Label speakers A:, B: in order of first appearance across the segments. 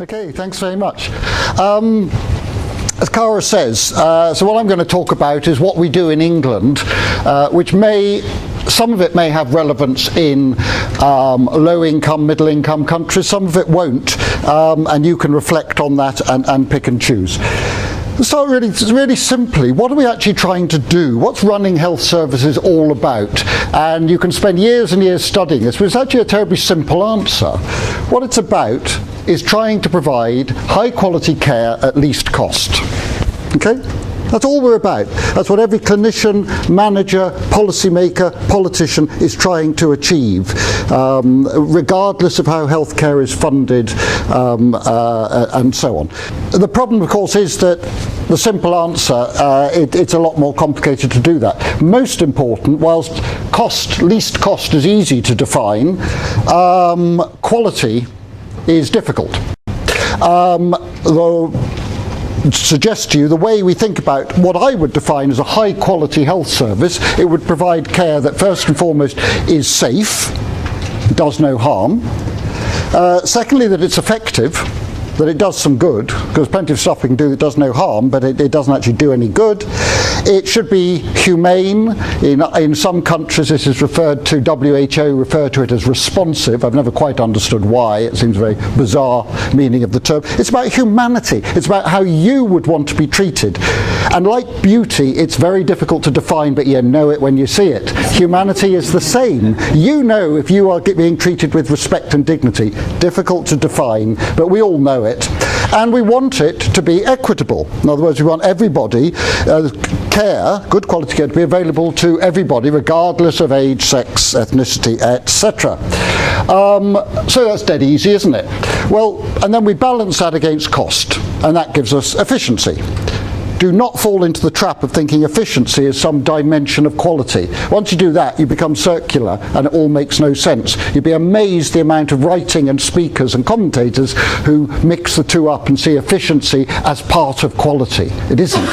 A: Okay, thanks very much. As Cara says, so what I'm going to talk about is what we do in England, which some of it may have relevance in low-income, middle-income countries, some of it won't, and you can reflect on that and pick and choose. So really simply, what are we actually trying to do? What's running health services all about? And you can spend years and years studying this, but it's actually a terribly simple answer. What it's about is trying to provide high-quality care at least cost. Okay? That's all we're about. That's what every clinician, manager, policymaker, politician is trying to achieve, regardless of how healthcare is funded and so on. The problem, of course, is that the simple answer, it's a lot more complicated to do that. Most important, whilst least cost is easy to define, quality is difficult. Suggest to you the way we think about what I would define as a high quality health service. It would provide care that first and foremost is safe, does no harm. Secondly, that it's effective, that it does some good, because plenty of stuff we can do that does no harm, but it doesn't actually do any good. It should be humane. In some countries this is referred to, WHO referred to it as responsive. I've never quite understood why. It seems a very bizarre meaning of the term. It's about humanity. It's about how you would want to be treated. And like beauty, it's very difficult to define, but you know it when you see it. Humanity is the same. You know if you are being treated with respect and dignity. Difficult to define, but we all know it. And we want it to be equitable. In other words, we want everybody, care, good quality care, to be available to everybody, regardless of age, sex, ethnicity, etc. So that's dead easy, isn't it? Well, and then we balance that against cost, and that gives us efficiency. Do not fall into the trap of thinking efficiency is some dimension of quality. Once you do that, you become circular and it all makes no sense. You'd be amazed the amount of writing and speakers and commentators who mix the two up and see efficiency as part of quality. It isn't.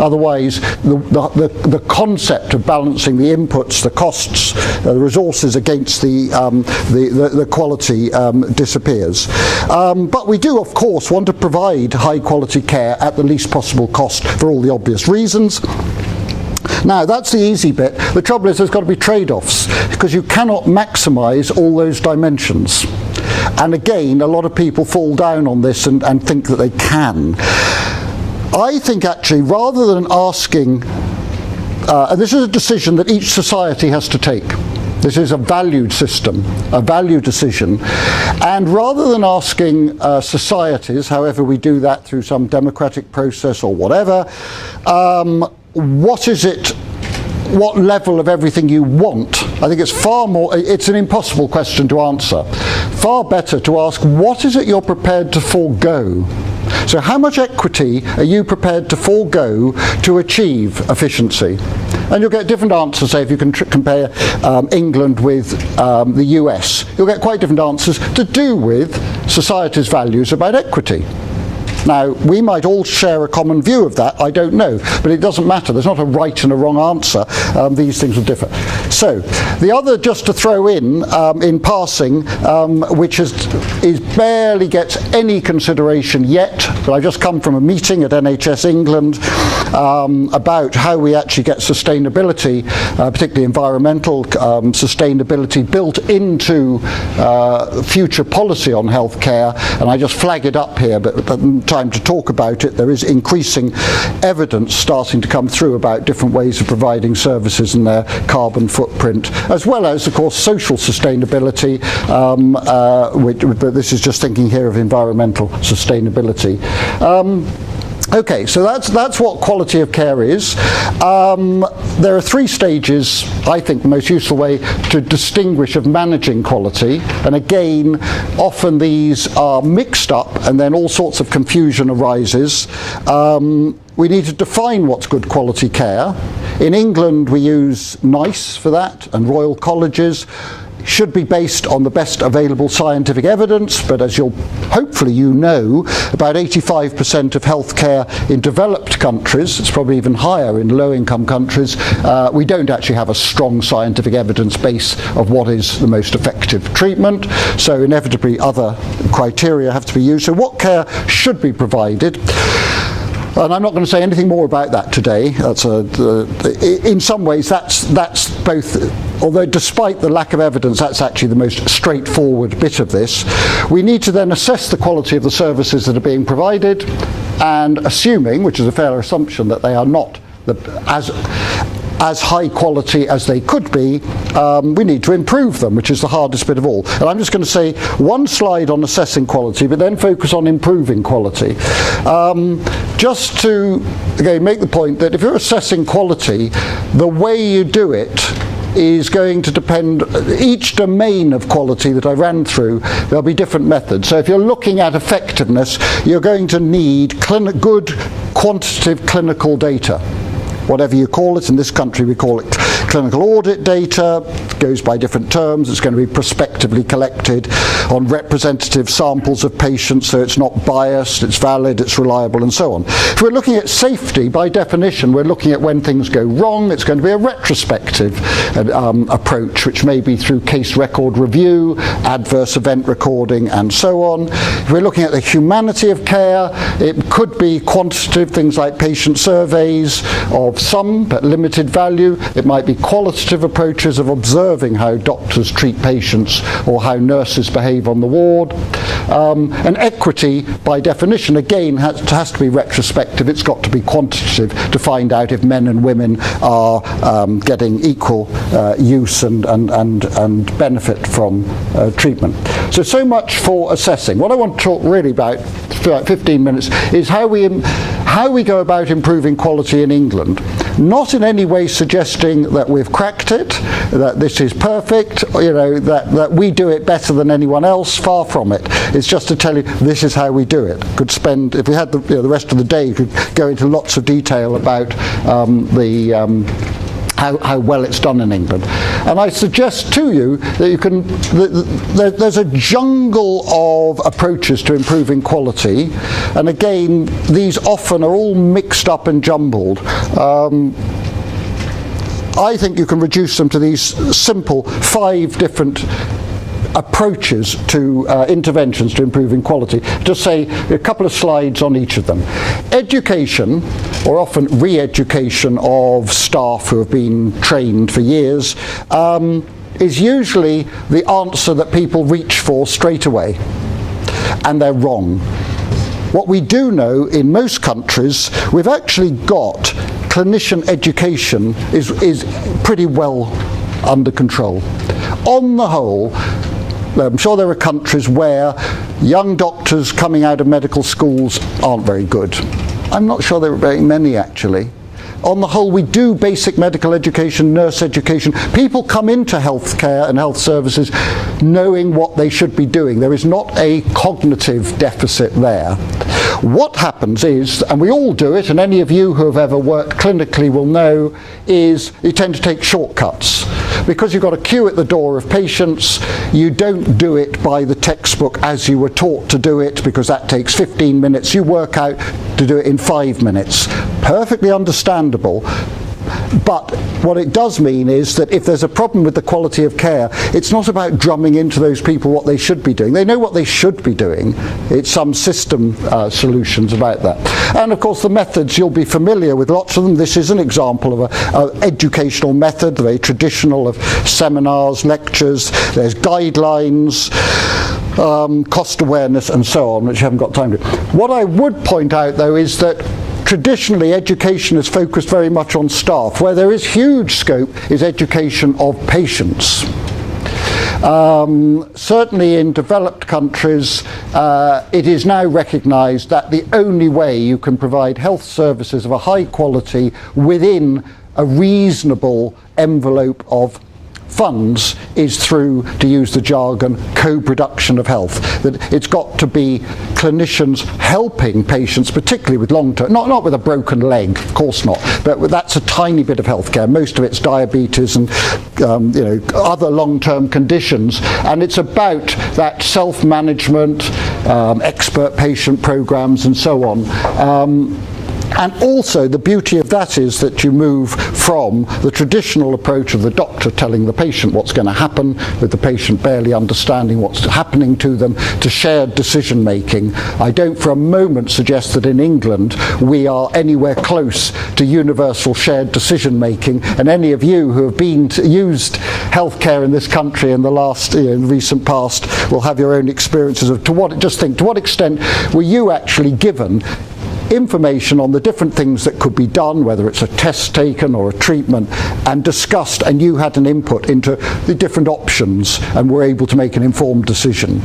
A: Otherwise, the concept of balancing the inputs, the costs, the resources against the quality disappears. But we do, of course, want to provide high quality care at the least possible cost, for all the obvious reasons. Now, that's the easy bit. The trouble is there's got to be trade-offs, because you cannot maximise all those dimensions. And again, a lot of people fall down on this and think that they can. I think actually, rather than asking, and this is a decision that each society has to take. This is a valued system, a value decision. And rather than asking societies, however we do that through some democratic process or whatever, what level of everything you want, I think it's an impossible question to answer. Far better to ask, what is it you're prepared to forego? So how much equity are you prepared to forego to achieve efficiency? And you'll get different answers, say, if you can compare England with the US. You'll get quite different answers to do with society's values about equity. Now, we might all share a common view of that, I don't know, but it doesn't matter. There's not a right and a wrong answer. These things will differ. So, the other, just to throw in passing, which barely gets any consideration yet, but I've just come from a meeting at NHS England about how we actually get sustainability, particularly environmental sustainability, built into future policy on healthcare, and I just flag it up here, but time to talk about it. There is increasing evidence starting to come through about different ways of providing services and their carbon footprint, as well as, of course, social sustainability, but this is just thinking here of environmental sustainability. Okay, so that's what quality of care is. There are three stages, I think, the most useful way to distinguish of managing quality. And again, often these are mixed up and then all sorts of confusion arises. We need to define what's good quality care. In England we use NICE for that, and Royal Colleges. Should be based on the best available scientific evidence, but as hopefully you know, about 85% of healthcare in developed countries, it's probably even higher in low-income countries, we don't actually have a strong scientific evidence base of what is the most effective treatment, so inevitably other criteria have to be used. So what care should be provided? And I'm not going to say anything more about that today. In some ways, that's both, although despite the lack of evidence, that's actually the most straightforward bit of this. We need to then assess the quality of the services that are being provided, and assuming, which is a fair assumption, that they are not as high quality as they could be, we need to improve them, which is the hardest bit of all. And I'm just going to say one slide on assessing quality, but then focus on improving quality. Just to, again, make the point that if you're assessing quality, the way you do it is going to depend, each domain of quality that I ran through, there'll be different methods. So if you're looking at effectiveness, you're going to need good quantitative clinical data. Whatever you call it, in this country we call it clinical audit data, it goes by different terms, it's going to be prospectively collected on representative samples of patients, so it's not biased, it's valid, it's reliable, and so on. If we're looking at safety, by definition we're looking at when things go wrong, it's going to be a retrospective approach, which may be through case record review, adverse event recording, and so on. If we're looking at the humanity of care, it could be quantitative, things like patient surveys of some but limited value. It might be qualitative approaches of observing how doctors treat patients or how nurses behave on the ward. And equity, by definition, again, has to be retrospective. It's got to be quantitative to find out if men and women are getting equal use and benefit from treatment. So much for assessing. What I want to talk really about for like 15 minutes is how we go about improving quality in England. Not in any way suggesting that we've cracked it, that this is perfect, you know, that we do it better than anyone else. Far from it. It's just to tell you this is how we do it. Could spend, if we had the rest of the day, you could go into lots of detail about how well it's done in England. And I suggest to you that you can, there's a jungle of approaches to improving quality, and again, these often are all mixed up and jumbled. I think you can reduce them to these simple 5 different approaches to interventions to improving quality. Just say a couple of slides on each of them. Education, or often re-education of staff who have been trained for years, is usually the answer that people reach for straight away, and they're wrong. What we do know in most countries, we've actually got clinician education is pretty well under control. On the whole, I'm sure there are countries where young doctors coming out of medical schools aren't very good. I'm not sure there are very many actually. On the whole, we do basic medical education, nurse education. People come into healthcare and health services knowing what they should be doing. There is not a cognitive deficit there. What happens is, and we all do it, and any of you who have ever worked clinically will know, is you tend to take shortcuts. Because you've got a queue at the door of patients, you don't do it by the textbook as you were taught to do it, because that takes 15 minutes. You work out to do it in 5 minutes. Perfectly understandable. But what it does mean is that if there's a problem with the quality of care, it's not about drumming into those people what they should be doing. They know what they should be doing. It's some system solutions about that. And of course the methods, you'll be familiar with lots of them. This is an example of an educational method, very traditional, of seminars, lectures. There's guidelines, cost awareness and so on, which I haven't got time to. What I would point out though is that traditionally, education is focused very much on staff. Where there is huge scope is education of patients. Certainly in developed countries, it is now recognised that the only way you can provide health services of a high quality within a reasonable envelope of funds is through, to use the jargon, co-production of health. That it's got to be clinicians helping patients, particularly with long-term, not with a broken leg, of course not, but that's a tiny bit of healthcare. Most of it's diabetes and other long-term conditions, and it's about that self-management, expert patient programs and so on. And also the beauty of that is that you move from the traditional approach of the doctor telling the patient what's going to happen, with the patient barely understanding what's happening to them, to shared decision making. I don't for a moment suggest that in England we are anywhere close to universal shared decision making, and any of you who have used healthcare in this country in the last in recent past will have your own experiences of to what extent were you actually given information on the different things that could be done, whether it's a test taken or a treatment, and discussed, and you had an input into the different options and were able to make an informed decision.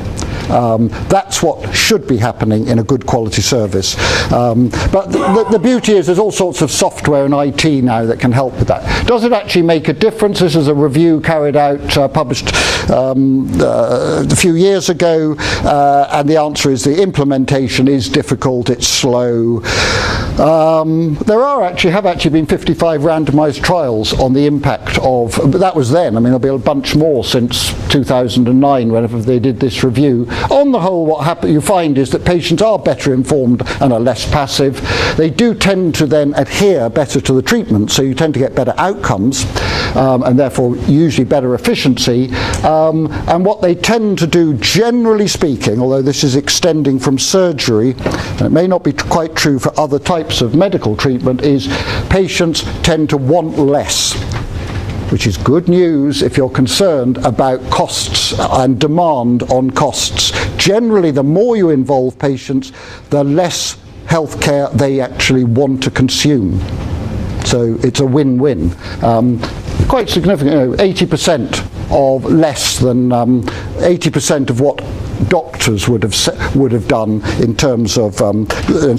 A: That's what should be happening in a good quality service. But the beauty is there's all sorts of software and IT now that can help with that. Does it actually make a difference? This is a review carried out, published a few years ago, and the answer is the implementation is difficult, it's slow. There have actually been 55 randomised trials on the impact of, but that was then. I mean, there'll be a bunch more since 2009, whenever they did this review. On the whole, what you find is that patients are better informed and are less passive. They do tend to then adhere better to the treatment, so you tend to get better outcomes, and therefore usually better efficiency. And what they tend to do, generally speaking, although this is extending from surgery, and it may not be quite true for other types of medical treatment, is patients tend to want less, which is good news if you're concerned about costs and demand on costs. Generally, the more you involve patients, the less healthcare they actually want to consume. So it's a win-win. Quite significant, 80% of less than 80% of what doctors would have done in terms of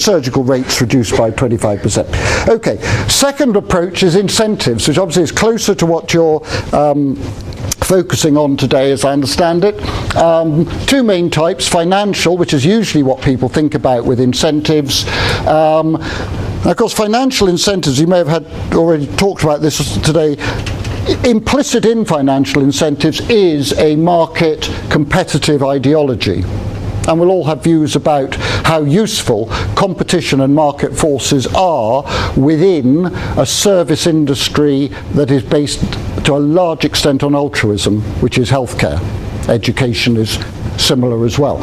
A: surgical rates reduced by 25%. Okay, second approach is incentives, which obviously is closer to what you're focusing on today, as I understand it. Two main types: financial, which is usually what people think about with incentives. Of course, financial incentives, you may have already talked about this today. Implicit in financial incentives is a market competitive ideology, and we'll all have views about how useful competition and market forces are within a service industry that is based to a large extent on altruism, which is healthcare. Education is similar as well.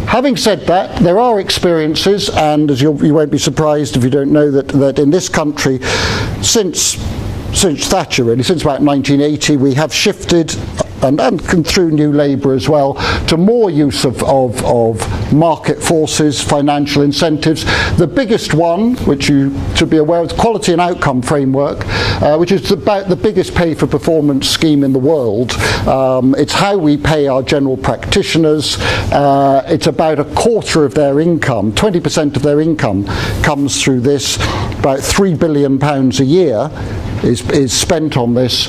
A: Having said that, there are experiences, and as you won't be surprised if you don't know that in this country, since Thatcher, really, since about 1980, we have shifted, and through New Labour as well, to more use of market forces, financial incentives. The biggest one, which you should be aware of, the Quality and Outcome Framework, which is about the biggest pay-for-performance scheme in the world. It's how we pay our general practitioners. It's about a quarter of their income, 20% of their income comes through this. About £3 billion a year is spent on this.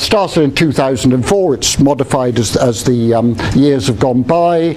A: Started in 2004, it's modified as the years have gone by.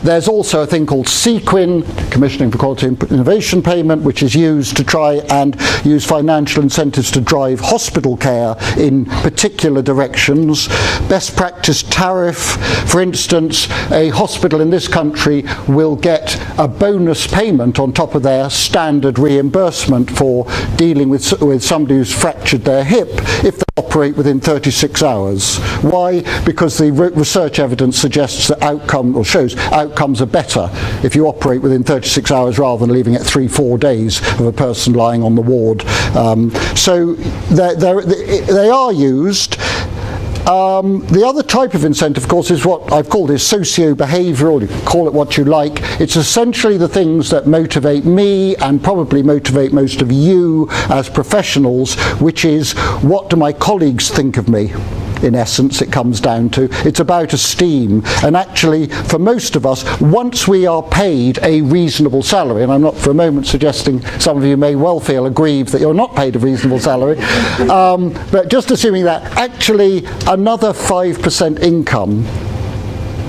A: There's also a thing called CQIN, Commissioning for Quality and Innovation Payment, which is used to try and use financial incentives to drive hospital care in particular directions. Best practice tariff, for instance, a hospital in this country will get a bonus payment on top of their standard reimbursement for dealing with somebody who's fractured their hip if they operate within 36 hours. Why? Because the research evidence suggests that outcomes are better if you operate within 36 hours rather than leaving it 3-4 days of a person lying on the ward. So they are used. The other type of incentive, of course, is what I've called is socio-behavioural. You can call it what you like. It's essentially the things that motivate me and probably motivate most of you as professionals, which is, what do my colleagues think of me? in essence, it comes down to. It's about esteem. And actually, for most of us, once we are paid a reasonable salary, and I'm not for a moment suggesting some of you may well feel aggrieved that you're not paid a reasonable salary, but just assuming that, actually another 5% income,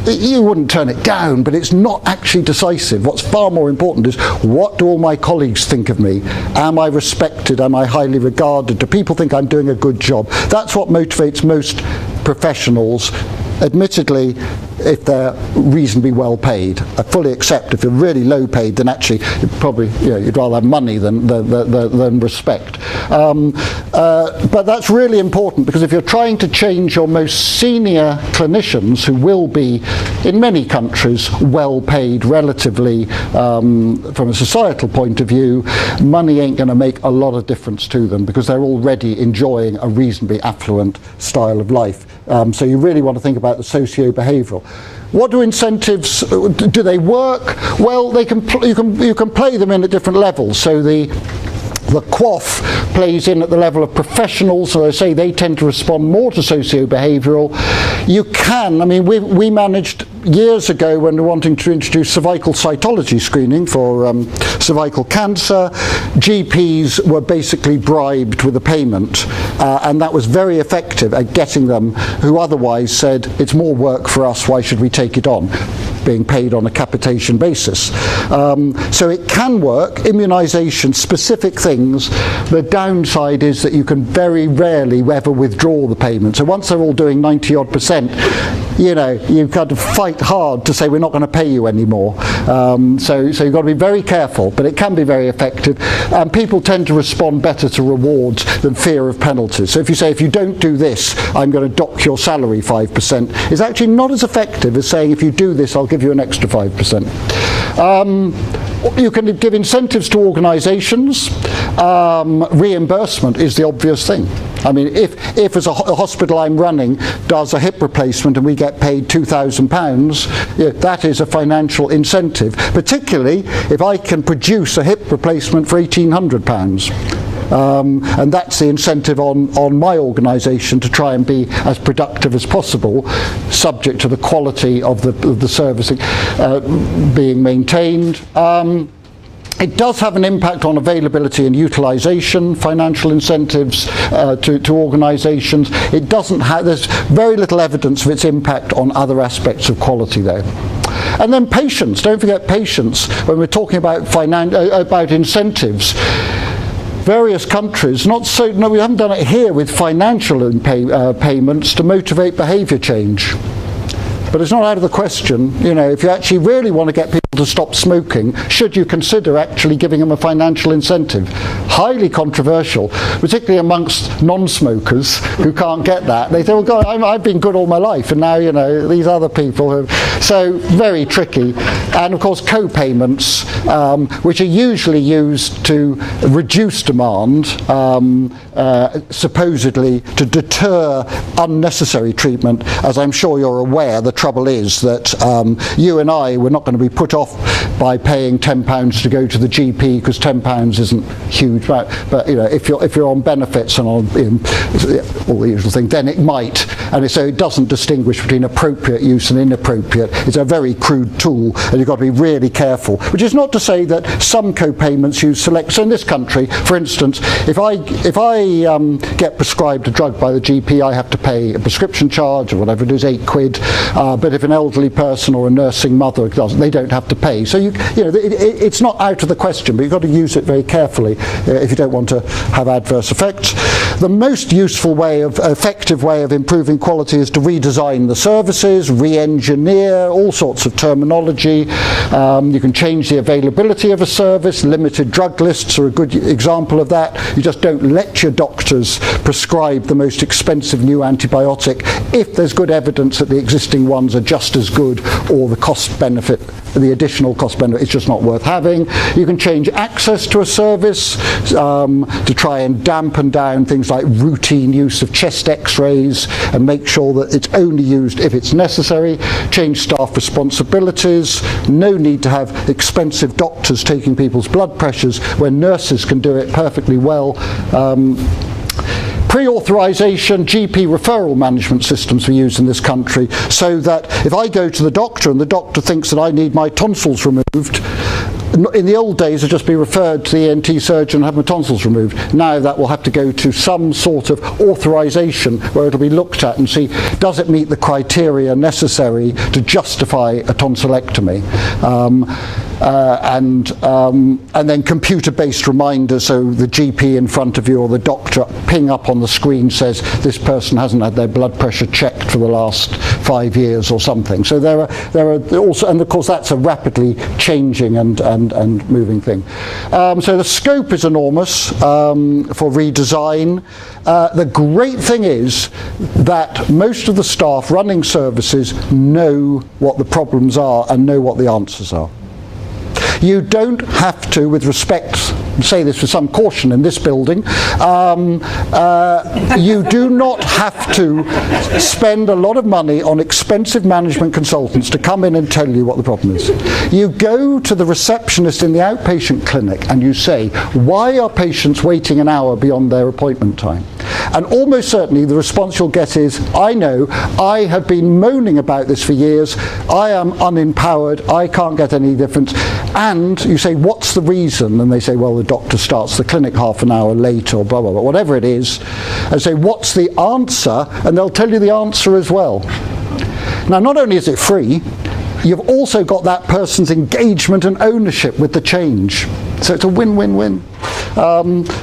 A: you wouldn't turn it down, but it's not actually decisive. What's far more important is, what do all my colleagues think of me? Am I respected? Am I highly regarded? Do people think I'm doing a good job? That's what motivates most professionals. Admittedly, if they're reasonably well paid. I fully accept if you're really low paid, then actually you'd rather have money than respect. But that's really important, because if you're trying to change your most senior clinicians, who will be in many countries well paid relatively from a societal point of view, money ain't going to make a lot of difference to them, because they're already enjoying a reasonably affluent style of life. So you really want to think about the socio-behavioural. What do incentives, do they work? Well, you can play them in at different levels. So the QOF plays in at the level of professionals, so I say they tend to respond more to socio-behavioural. You can, I mean, we managed years ago, when we were wanting to introduce cervical cytology screening for cervical cancer, GPs were basically bribed with a payment, and that was very effective at getting them, who otherwise said, it's more work for us, why should we take it on? Being paid on a capitation basis. So it can work. Immunisation, specific things. The downside is that you can very rarely ever withdraw the payment. So once they're all doing 90-odd%, you've got to fight hard to say we're not going to pay you anymore. So you've got to be very careful, but it can be very effective. And people tend to respond better to rewards than fear of penalties. So if you say, if you don't do this, I'm going to dock your salary 5%, it's actually not as effective as saying, if you do this, I'll give you an extra 5%. You can give incentives to organisations. Reimbursement is the obvious thing. I mean, if as a hospital I'm running does a hip replacement and we get paid £2,000, that is a financial incentive, particularly if I can produce a hip replacement for £1,800. And that's the incentive on my organisation, to try and be as productive as possible, subject to the quality of the servicing being maintained. It does have an impact on availability and utilisation, financial incentives to organisations. It doesn't have, there's very little evidence of its impact on other aspects of quality though. And then patients, don't forget patients, when we're talking about incentives. Various countries, we haven't done it here with financial payments to motivate behaviour change. But it's not out of the question, if you actually really want to get people to stop smoking, should you consider actually giving them a financial incentive? Highly controversial, particularly amongst non-smokers who can't get that. They say, well, God, I've been good all my life, and now, these other people have... So, very tricky. And, of course, co-payments, which are usually used to reduce demand, supposedly to deter unnecessary treatment. As I'm sure you're aware, the trouble is that you and I were not going to be put off by paying £10 to go to the GP, because £10 isn't huge, but if you're on benefits and on all the usual things, then it might. And so it doesn't distinguish between appropriate use and inappropriate. It's a very crude tool, and you've got to be really careful. Which is not to say that some co-payments use select. So in this country, for instance, if I get prescribed a drug by the GP, I have to pay a prescription charge or whatever it is, £8. But if an elderly person or a nursing mother doesn't, they don't have to pay. So it's not out of the question, but you've got to use it very carefully if you don't want to have adverse effects. The most effective way of improving quality is to redesign the services, re-engineer, all sorts of terminology. You can change the availability of a service. Limited drug lists are a good example of that. You just don't let your doctors prescribe the most expensive new antibiotic if there's good evidence that the existing ones are just as good, or the additional cost benefit is just not worth having. You can change access to a service to try and dampen down things like routine use of chest x-rays and make sure that it's only used if it's necessary. Change staff responsibilities. No need to have expensive doctors taking people's blood pressures when nurses can do it perfectly well. Pre-authorization GP referral management systems we use in this country, so that if I go to the doctor and the doctor thinks that I need my tonsils removed, in the old days I'd just be referred to the ENT surgeon and have my tonsils removed. Now that will have to go to some sort of authorization where it'll be looked at and see, does it meet the criteria necessary to justify a tonsillectomy? And then computer-based reminders, so the GP in front of you or the doctor ping up on the screen says this person hasn't had their blood pressure checked for the last 5 years or something. So there are also, and of course that's a rapidly changing and moving thing. So the scope is enormous for redesign. The great thing is that most of the staff running services know what the problems are and know what the answers are. You don't have to, with respect, say this with some caution in this building, you do not have to spend a lot of money on expensive management consultants to come in and tell you what the problem is. You go to the receptionist in the outpatient clinic and you say, why are patients waiting an hour beyond their appointment time? And almost certainly the response you'll get is, I know, I have been moaning about this for years, I am unempowered, I can't get any difference. And you say, what's the reason? And they say, well, the doctor starts the clinic half an hour late or blah, blah, blah, whatever it is. And say, what's the answer? And they'll tell you the answer as well. Now, not only is it free, you've also got that person's engagement and ownership with the change. So it's a win-win-win.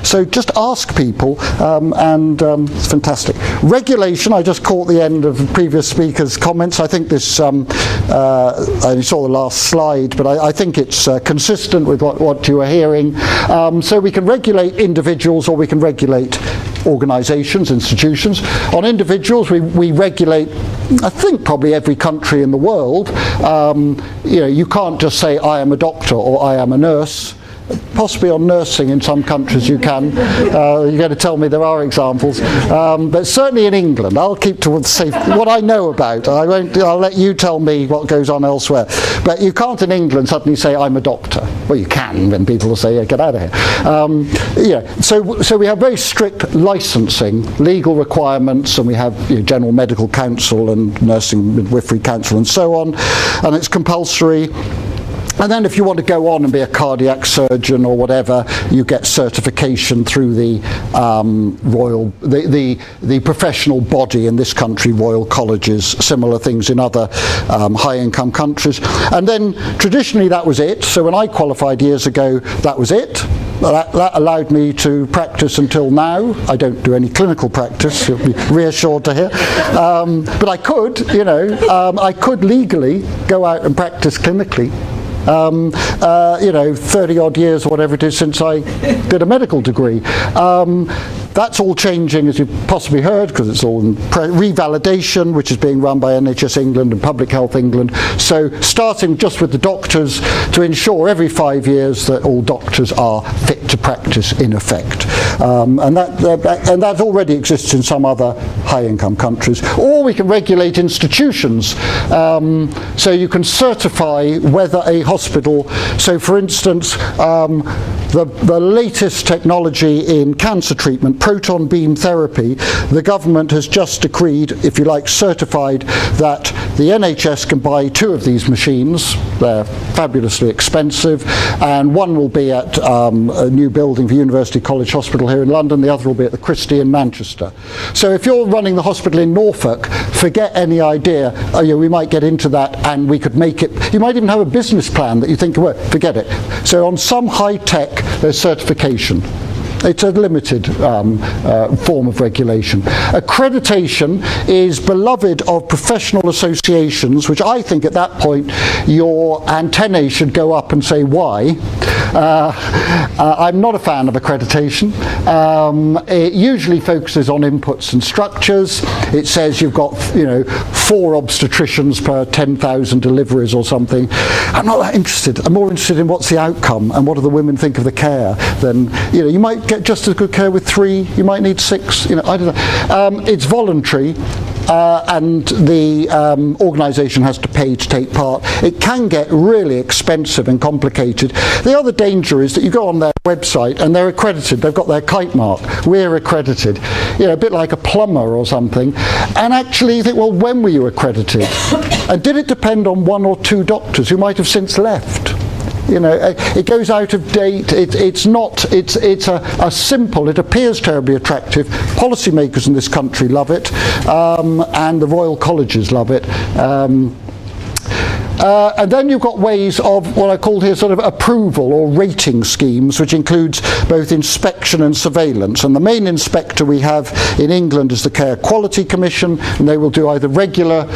A: So just ask people, and it's fantastic. Regulation, I just caught the end of the previous speaker's comments. I think this, I only saw the last slide, but I think it's consistent with what you are hearing. So we can regulate individuals or we can regulate organisations, institutions. On individuals, we regulate, I think, probably every country in the world. You know, you can't just say, I am a doctor or I am a nurse. Possibly on nursing in some countries you can. You're going to tell me there are examples. But certainly in England, I'll keep to what I know about. I'll let you tell me what goes on elsewhere. But you can't in England suddenly say, I'm a doctor. Well, you can, when people will say, yeah, get out of here. Yeah, so we have very strict licensing, legal requirements, and we have general medical council and nursing midwifery council and so on. And it's compulsory. And then if you want to go on and be a cardiac surgeon or whatever, you get certification through the the professional body in this country, Royal Colleges, similar things in other high-income countries. And then traditionally that was it. So when I qualified years ago, that was it. That allowed me to practice until now. I don't do any clinical practice, you'll be reassured to hear. But I could, I could legally go out and practice clinically. 30 odd years or whatever it is since I did a medical degree. That's all changing, as you've possibly heard, because it's all in revalidation, which is being run by NHS England and Public Health England. So starting just with the doctors to ensure every 5 years that all doctors are fit to practice in effect. And that already exists in some other high-income countries. Or we can regulate institutions. So you can certify whether a hospital, so for instance, the latest technology in cancer treatment, proton beam therapy, the government has just decreed, if you like, certified that the NHS can buy 2 of these machines. They're fabulously expensive, and one will be at a new building for University College Hospital here in London, the other will be at the Christie in Manchester. So if you're running the hospital in Norfolk, forget any idea, we might get into that and we could make it, you might even have a business plan that you think, well, forget it. So on some high tech, there's certification. It's a limited form of regulation. Accreditation is beloved of professional associations, which I think at that point your antennae should go up and say why. I'm not a fan of accreditation. It usually focuses on inputs and structures. It says you've got 4 obstetricians per 10,000 deliveries or something. I'm not that interested. I'm more interested in what's the outcome and what do the women think of the care. Then you might get just as good care with 3. You might need 6. I don't know. It's voluntary. and the organisation has to pay to take part, it can get really expensive and complicated. The other danger is that you go on their website and they're accredited, they've got their kite mark, we're accredited, you know, a bit like a plumber or something, and actually you think, well, when were you accredited? And did it depend on one or two doctors who might have since left? You know, it goes out of date. It's a simple, it appears terribly attractive. Policymakers in this country love it, and the Royal Colleges love it. And then you've got ways of what I called here sort of approval or rating schemes, which includes both inspection and surveillance. And the main inspector we have in England is the Care Quality Commission, and they will do either regular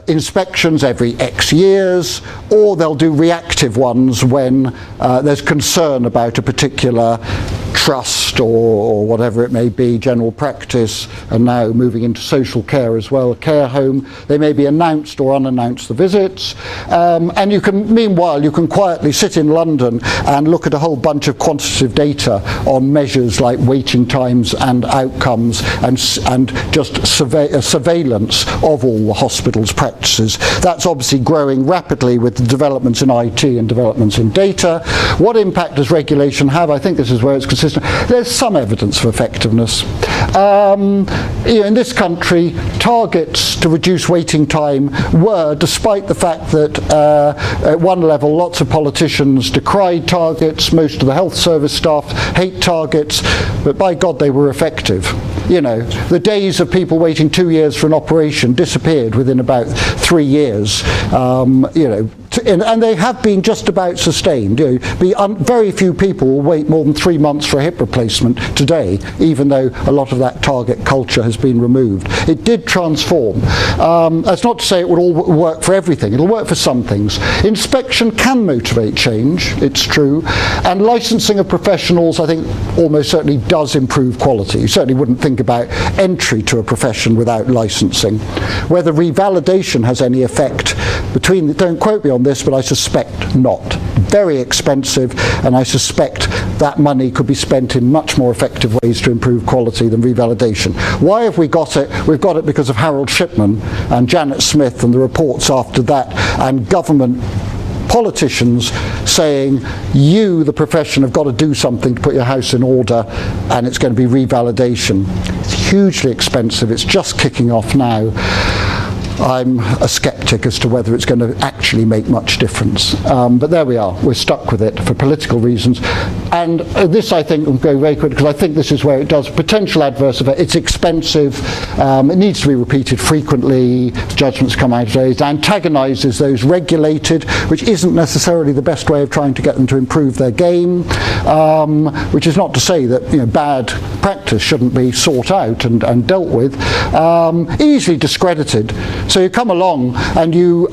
A: inspections every X years, or they'll do reactive ones when there's concern about a particular trust or whatever it may be, general practice, and now moving into social care as well, a care home. They may be announced or unannounced, the visits, and you can, meanwhile, you can quietly sit in London and look at a whole bunch of quantitative data on measures like waiting times and outcomes, and just surveillance of all the hospital's practices. That's obviously growing rapidly with the developments in IT and developments in data. What impact does regulation have? I think this is where it's consistent. There's some evidence of effectiveness. You know, in this country, targets to reduce waiting time were, despite the fact that at one level lots of politicians decried targets, most of the health service staff hate targets, but by God they were effective. You know, the days of people waiting 2 years for an operation disappeared within about 3 years. You know, and they have been just about sustained. You know, very few people will wait more than 3 months for a hip replacement today, even though a lot of that target culture has been removed. It did transform. That's not to say it would all work for everything. It'll work for some things. Inspection can motivate change, it's true, and licensing of professionals, I think, almost certainly does improve quality. You certainly wouldn't think about entry to a profession without licensing. Whether revalidation has any effect between, don't quote me on this, but I suspect not. Very expensive, and I suspect that money could be spent in much more effective ways to improve quality than revalidation. Why have we got it? We've got it because of Harold Shipman and Janet Smith and the reports after that, and government politicians saying, you, the profession, have got to do something to put your house in order, and it's going to be revalidation. It's hugely expensive. It's just kicking off now. I'm a skeptic as to whether it's going to actually make much difference. But there we are. We're stuck with it for political reasons. And this, I think, will go very quickly, because I think this is where it does potential adverse effect. It's expensive. It needs to be repeated frequently. Judgments come out of days. It antagonises those regulated, which isn't necessarily the best way of trying to get them to improve their game. Which is not to say that, you know, bad practice shouldn't be sought out and dealt with. Easily discredited. So you come along and you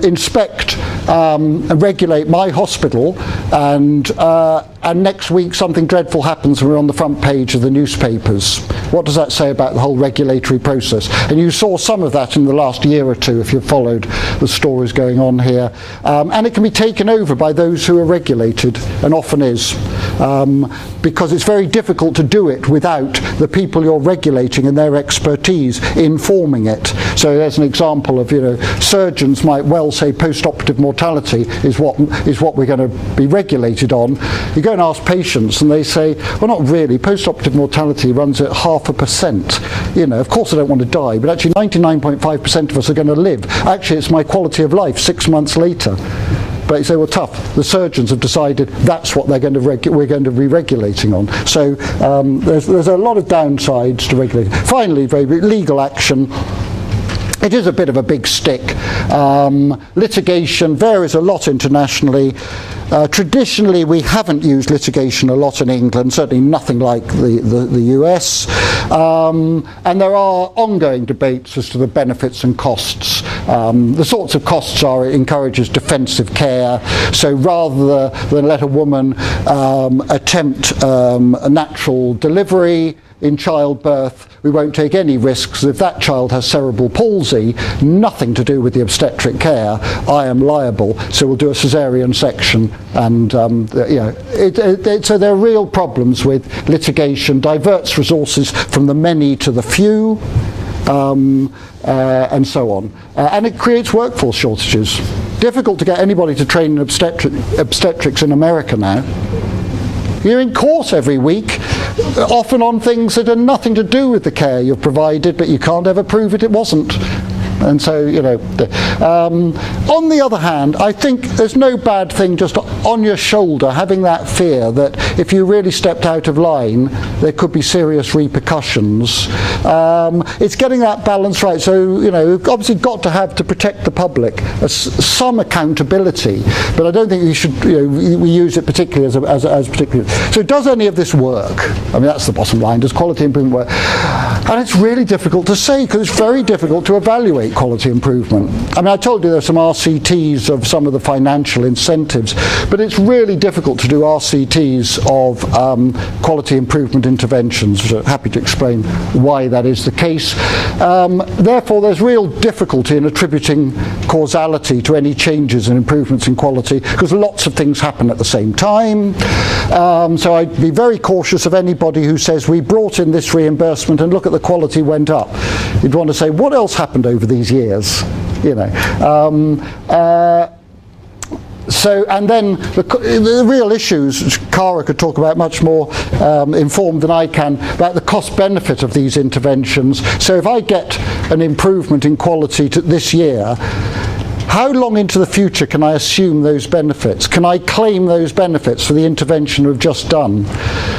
A: inspect and regulate my hospital, and next week something dreadful happens and we're on the front page of the newspapers. What does that say about the whole regulatory process? And you saw some of that in the last year or two if you've followed the stories going on here. And it can be taken over by those who are regulated, and often is, because it's very difficult to do it without the people you're regulating and their expertise informing it. So there's an example of, you know, surgeons might well say post-operative mortality is what we're going to be regulated on. You go and ask patients and they say, well, not really. Post-operative mortality runs at 0.5%. You know, of course I don't want to die, but actually 99.5% of us are going to live. Actually, it's my quality of life 6 months later. But you say, well, tough. The surgeons have decided that's what we're going to be regulating on. So there's a lot of downsides to regulating. Finally, legal action. It is a bit of a big stick. Litigation varies a lot internationally. Traditionally, we haven't used litigation a lot in England, certainly nothing like the US. And there are ongoing debates as to the benefits and costs. The sorts of costs are, it encourages defensive care. So rather than let a woman attempt a natural delivery in childbirth, we won't take any risks. If that child has cerebral palsy, nothing to do with the obstetric care, I am liable, so we'll do a caesarean section. And you know, so there are real problems with litigation, diverts resources from the many to the few. and so on. And it creates workforce shortages. Difficult to get anybody to train in obstetrics in America now. You're in court every week, often on things that are nothing to do with the care you've provided, but you can't ever prove it wasn't. And so, you know, on the other hand, I think there's no bad thing just on your shoulder having that fear that if you really stepped out of line, there could be serious repercussions. It's getting that balance right. So, you know, we've obviously got to have, to protect the public, some accountability, but I don't think we should, you know, we use it particularly as particular. So does any of this work? I mean, that's the bottom line. Does quality improvement work? And it's really difficult to say, because it's very difficult to evaluate quality improvement. I mean, I told you there's some RCTs of some of the financial incentives, but it's really difficult to do RCTs of quality improvement interventions. So happy to explain why that is the case. Therefore, there's real difficulty in attributing causality to any changes and improvements in quality, because lots of things happen at the same time. So I'd be very cautious of anybody who says we brought in this reimbursement and look at the quality went up. You'd want to say, what else happened over these years? You know. So, and then the real issues, which Cara could talk about much more informed than I can, about the cost benefit of these interventions. So if I get an improvement in quality this year, how long into the future can I assume those benefits? Can I claim those benefits for the intervention we've just done?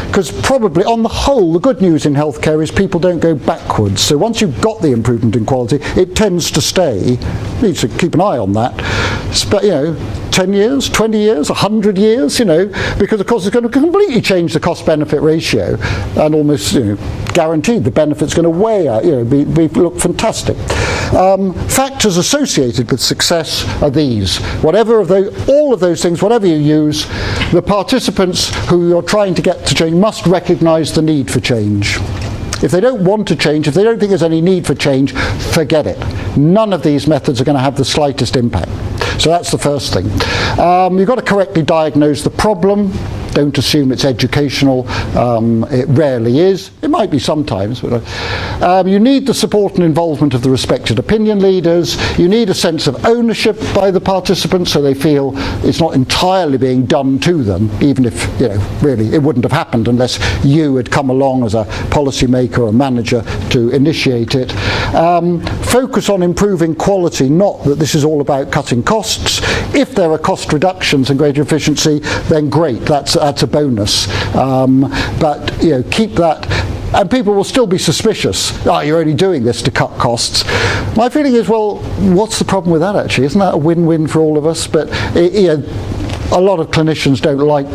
A: Because probably, on the whole, the good news in healthcare is people don't go backwards. So once you've got the improvement in quality, it tends to stay. You need to keep an eye on that. But, you know, 10 years, 20 years, 100 years, you know, because of course it's going to completely change the cost-benefit ratio, and almost, you know, guaranteed the benefit's going to weigh out, you know, look fantastic. Factors associated with success are these. All of those things, whatever you use, the participants who you're trying to get to change must recognise the need for change. If they don't want to change, if they don't think there's any need for change, forget it. None of these methods are going to have the slightest impact. So that's the first thing. You've got to correctly diagnose the problem. Don't assume it's educational. It rarely is. It might be sometimes. But, you need the support and involvement of the respected opinion leaders. You need a sense of ownership by the participants, so they feel it's not entirely being done to them, even if, you know, really it wouldn't have happened unless you had come along as a policymaker or a manager to initiate it. Focus on improving quality, not that this is all about cutting costs. If there are cost reductions and greater efficiency, then great. That's a bonus, but, you know, keep that, and people will still be suspicious. Oh, you're only doing this to cut costs. My feeling is, well, what's the problem with that actually? Isn't that a win-win for all of us? But you know, a lot of clinicians don't like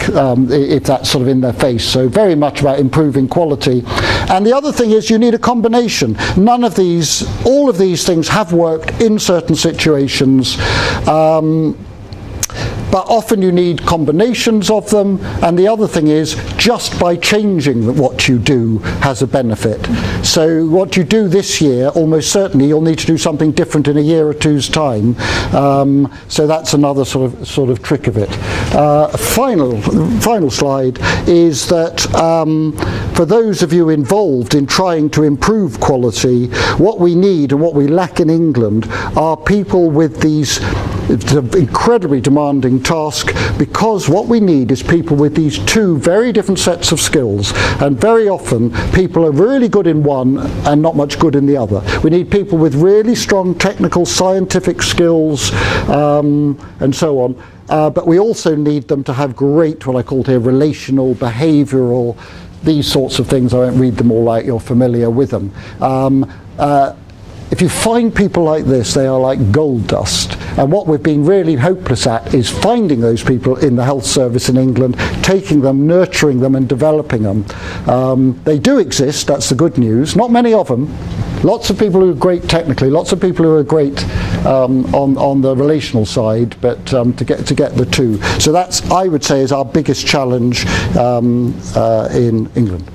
A: if that's sort of in their face. So very much about improving quality. And the other thing is you need a combination. All of these things have worked in certain situations. But often you need combinations of them, and the other thing is just by changing what you do has a benefit. So what you do this year, almost certainly you'll need to do something different in a year or two's time. So that's another sort of trick of it. Final slide is that for those of you involved in trying to improve quality, what we need and what we lack in England are people with these incredibly demanding task, because what we need is people with these two very different sets of skills, and very often people are really good in one and not much good in the other. We need people with really strong technical scientific skills and so on, but we also need them to have great, what I called here, relational, behavioural, these sorts of things. I won't read them all out, you're familiar with them. If you find people like this, they are like gold dust. And what we've been really hopeless at is finding those people in the health service in England, taking them, nurturing them and developing them. They do exist, that's the good news. Not many of them. Lots of people who are great technically, lots of people who are great on the relational side, but to get the two. So that's, I would say, is our biggest challenge in England.